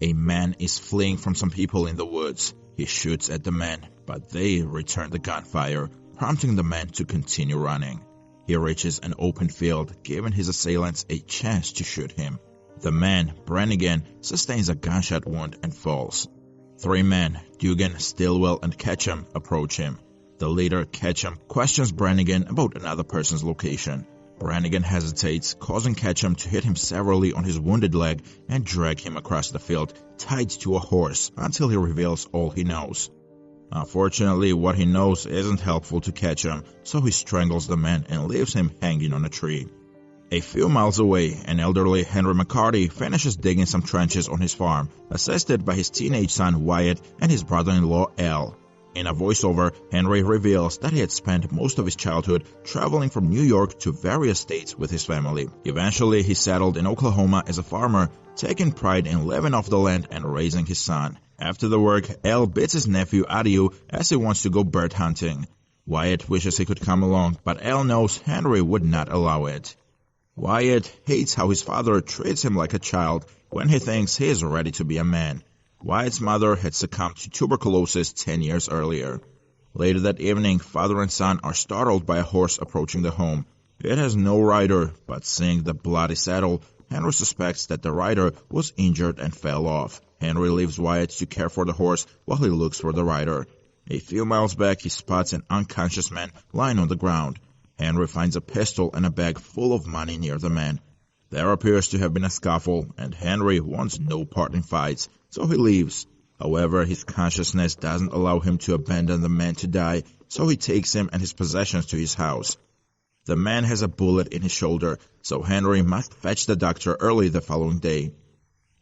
A man is fleeing from some people in the woods. He shoots at the men, but they return the gunfire, prompting the man to continue running. He reaches an open field, giving his assailants a chance to shoot him. The man, Branigan, sustains a gunshot wound and falls. 3 men, Dugan, Stillwell, and Ketchum, approach him. The leader, Ketchum, questions Branigan about another person's location. Branigan hesitates, causing Ketchum to hit him severely on his wounded leg and drag him across the field, tied to a horse, until he reveals all he knows. Unfortunately, what he knows isn't helpful to Ketchum, so he strangles the man and leaves him hanging on a tree. A few miles away, an elderly Henry McCarty finishes digging some trenches on his farm, assisted by his teenage son Wyatt and his brother-in-law Al. In a voiceover, Henry reveals that he had spent most of his childhood traveling from New York to various states with his family. Eventually, he settled in Oklahoma as a farmer, taking pride in living off the land and raising his son. After the work, Al bids his nephew adieu as he wants to go bird hunting. Wyatt wishes he could come along, but Al knows Henry would not allow it. Wyatt hates how his father treats him like a child when he thinks he is ready to be a man. Wyatt's mother had succumbed to tuberculosis 10 years earlier. Later that evening, father and son are startled by a horse approaching the home. It has no rider, but seeing the bloody saddle, Henry suspects that the rider was injured and fell off. Henry leaves Wyatt to care for the horse while he looks for the rider. A few miles back, he spots an unconscious man lying on the ground. Henry finds a pistol and a bag full of money near the man. There appears to have been a scuffle, and Henry wants no part in fights, so he leaves. However, his consciousness doesn't allow him to abandon the man to die, so he takes him and his possessions to his house. The man has a bullet in his shoulder, so Henry must fetch the doctor early the following day.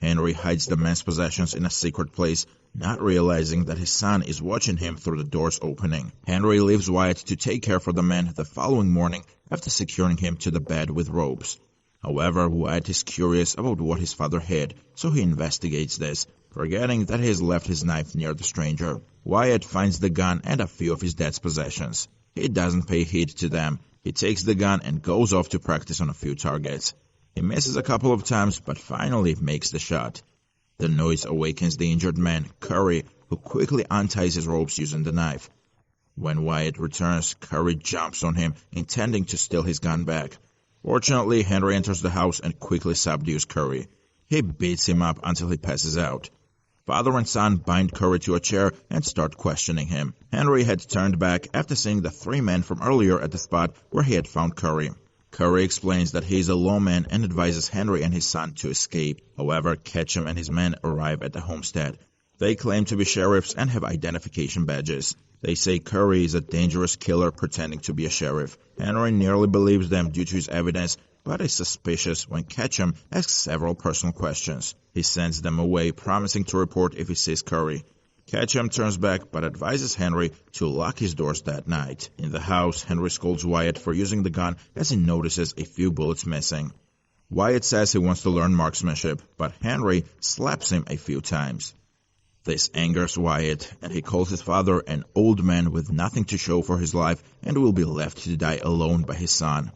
Henry hides the man's possessions in a secret place, not realizing that his son is watching him through the door's opening. Henry leaves Wyatt to take care for the man the following morning after securing him to the bed with ropes. However, Wyatt is curious about what his father hid, so he investigates this, forgetting that he has left his knife near the stranger. Wyatt finds the gun and a few of his dad's possessions. He doesn't pay heed to them. He takes the gun and goes off to practice on a few targets. He misses a couple of times, but finally makes the shot. The noise awakens the injured man, Curry, who quickly unties his ropes using the knife. When Wyatt returns, Curry jumps on him, intending to steal his gun back. Fortunately, Henry enters the house and quickly subdues Curry. He beats him up until he passes out. Father and son bind Curry to a chair and start questioning him. Henry had turned back after seeing the 3 men from earlier at the spot where he had found Curry. Curry explains that he is a lawman and advises Henry and his son to escape. However, Ketchum and his men arrive at the homestead. They claim to be sheriffs and have identification badges. They say Curry is a dangerous killer pretending to be a sheriff. Henry nearly believes them due to his evidence, but is suspicious when Ketchum asks several personal questions. He sends them away, promising to report if he sees Curry. Ketchum turns back but advises Henry to lock his doors that night. In the house, Henry scolds Wyatt for using the gun as he notices a few bullets missing. Wyatt says he wants to learn marksmanship, but Henry slaps him a few times. This angers Wyatt, and he calls his father an old man with nothing to show for his life and will be left to die alone by his son.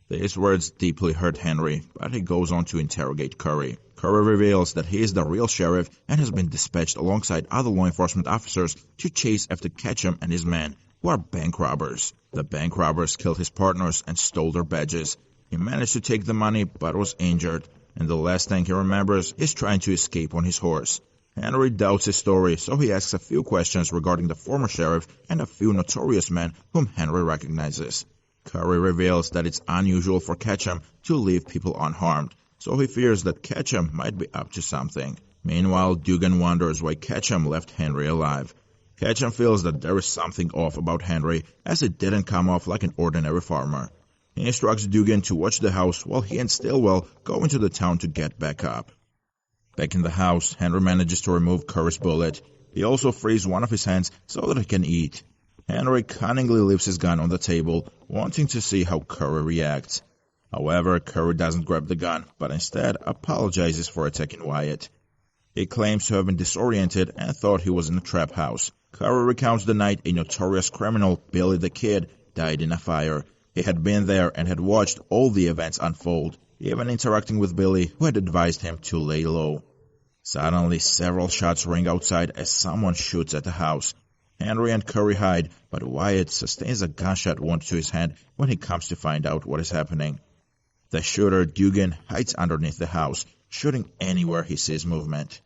These words deeply hurt Henry, but he goes on to interrogate Curry. Curry reveals that he is the real sheriff and has been dispatched alongside other law enforcement officers to chase after Ketchum and his men, who are bank robbers. The bank robbers killed his partners and stole their badges. He managed to take the money but was injured, and the last thing he remembers is trying to escape on his horse. Henry doubts his story, so he asks a few questions regarding the former sheriff and a few notorious men whom Henry recognizes. Curry reveals that it's unusual for Ketchum to leave people unharmed, so he fears that Ketchum might be up to something. Meanwhile, Dugan wonders why Ketchum left Henry alive. Ketchum feels that there is something off about Henry, as it didn't come off like an ordinary farmer. He instructs Dugan to watch the house while he and Stillwell go into the town to get back up. Back in the house, Henry manages to remove Curry's bullet. He also frees one of his hands so that he can eat. Henry cunningly leaves his gun on the table, wanting to see how Curry reacts. However, Curry doesn't grab the gun, but instead apologizes for attacking Wyatt. He claims to have been disoriented and thought he was in a trap house. Curry recounts the night a notorious criminal, Billy the Kid, died in a fire. He had been there and had watched all the events unfold, even interacting with Billy, who had advised him to lay low. Suddenly, several shots ring outside as someone shoots at the house. Henry and Curry hide, but Wyatt sustains a gunshot wound to his hand when he comes to find out what is happening. The shooter, Dugan, hides underneath the house, shooting anywhere he sees movement.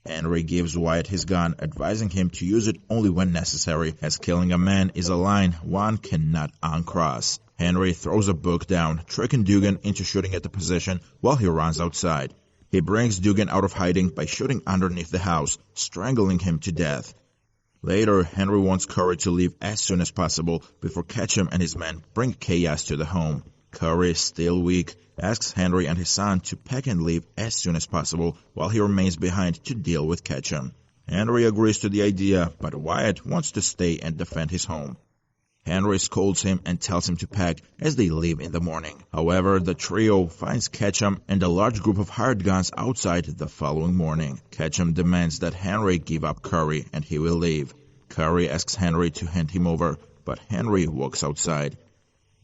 Henry gives Wyatt his gun, advising him to use it only when necessary, as killing a man is a line one cannot uncross. Henry throws a book down, tricking Dugan into shooting at the position while he runs outside. He brings Dugan out of hiding by shooting underneath the house, strangling him to death. Later, Henry wants Curry to leave as soon as possible before Ketchum and his men bring chaos to the home. Curry, still weak, asks Henry and his son to pack and leave as soon as possible while he remains behind to deal with Ketchum. Henry agrees to the idea, but Wyatt wants to stay and defend his home. Henry scolds him and tells him to pack as they leave in the morning. However, the trio finds Ketchum and a large group of hired guns outside the following morning. Ketchum demands that Henry give up Curry and he will leave. Curry asks Henry to hand him over, but Henry walks outside.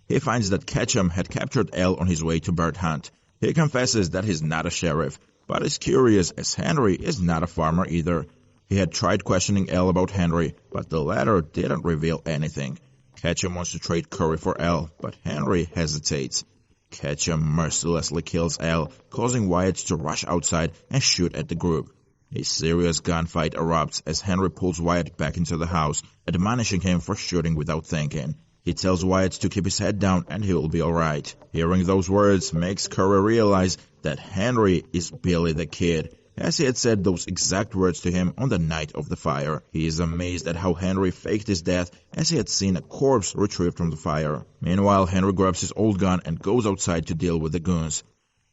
He finds that Ketchum had captured Al on his way to bird hunt. He confesses that he's not a sheriff, but is curious as Henry is not a farmer either. He had tried questioning Al about Henry, but the latter didn't reveal anything. Ketchum wants to trade Curry for Al, but Henry hesitates. Ketchum mercilessly kills Al, causing Wyatt to rush outside and shoot at the group. A serious gunfight erupts as Henry pulls Wyatt back into the house, admonishing him for shooting without thinking. He tells Wyatt to keep his head down and he will be alright. Hearing those words makes Curry realize that Henry is Billy the Kid, as he had said those exact words to him on the night of the fire. He is amazed at how Henry faked his death, as he had seen a corpse retrieved from the fire. Meanwhile, Henry grabs his old gun and goes outside to deal with the goons.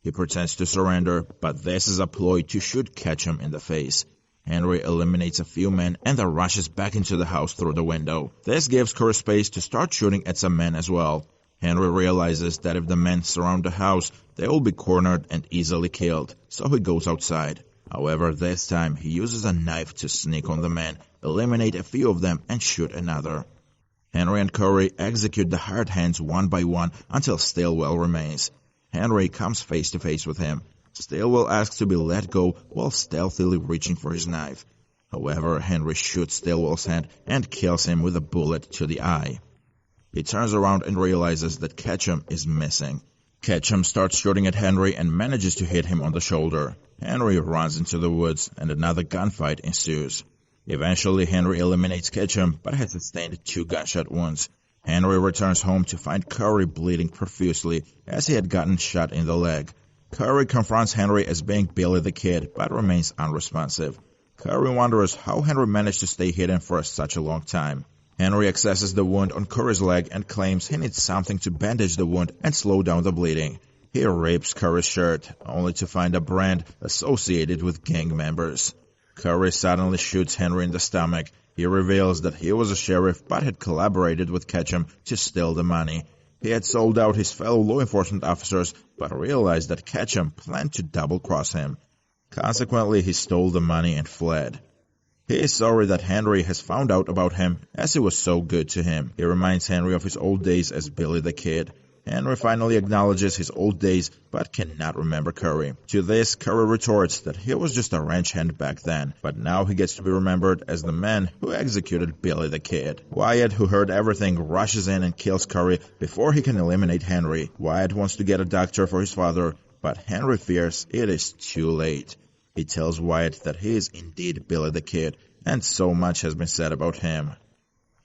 He pretends to surrender, but this is a ploy to shoot Ketchum in the face. Henry eliminates a few men and then rushes back into the house through the window. This gives Curry space to start shooting at some men as well. Henry realizes that if the men surround the house, they will be cornered and easily killed, so he goes outside. However, this time he uses a knife to sneak on the men, eliminate a few of them, and shoot another. Henry and Curry execute the hired hands one by one until Stillwell remains. Henry comes face to face with him. Stillwell asks to be let go while stealthily reaching for his knife. However, Henry shoots Stillwell's hand and kills him with a bullet to the eye. He turns around and realizes that Ketchum is missing. Ketchum starts shooting at Henry and manages to hit him on the shoulder. Henry runs into the woods and another gunfight ensues. Eventually, Henry eliminates Ketchum but has sustained 2 gunshot wounds. Henry returns home to find Curry bleeding profusely as he had gotten shot in the leg. Curry confronts Henry as being Billy the Kid but remains unresponsive. Curry wonders how Henry managed to stay hidden for such a long time. Henry accesses the wound on Curry's leg and claims he needs something to bandage the wound and slow down the bleeding. He rips Curry's shirt, only to find a brand associated with gang members. Curry suddenly shoots Henry in the stomach. He reveals that he was a sheriff but had collaborated with Ketchum to steal the money. He had sold out his fellow law enforcement officers but realized that Ketchum planned to double-cross him. Consequently, he stole the money and fled. He is sorry that Henry has found out about him, as he was so good to him. He reminds Henry of his old days as Billy the Kid. Henry finally acknowledges his old days, but cannot remember Curry. To this, Curry retorts that he was just a ranch hand back then, but now he gets to be remembered as the man who executed Billy the Kid. Wyatt, who heard everything, rushes in and kills Curry before he can eliminate Henry. Wyatt wants to get a doctor for his father, but Henry fears it is too late. He tells Wyatt that he is indeed Billy the Kid, and so much has been said about him.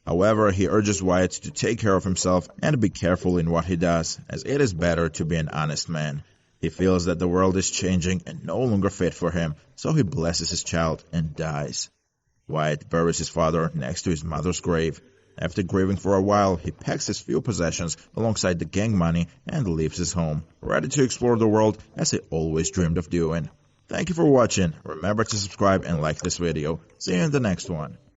However, he urges Wyatt to take care of himself and be careful in what he does, as it is better to be an honest man. He feels that the world is changing and no longer fit for him, so he blesses his child and dies. Wyatt buries his father next to his mother's grave. After grieving for a while, he packs his few possessions alongside the gang money and leaves his home, ready to explore the world as he always dreamed of doing. Thank you for watching. Remember to subscribe and like this video. See you in the next one.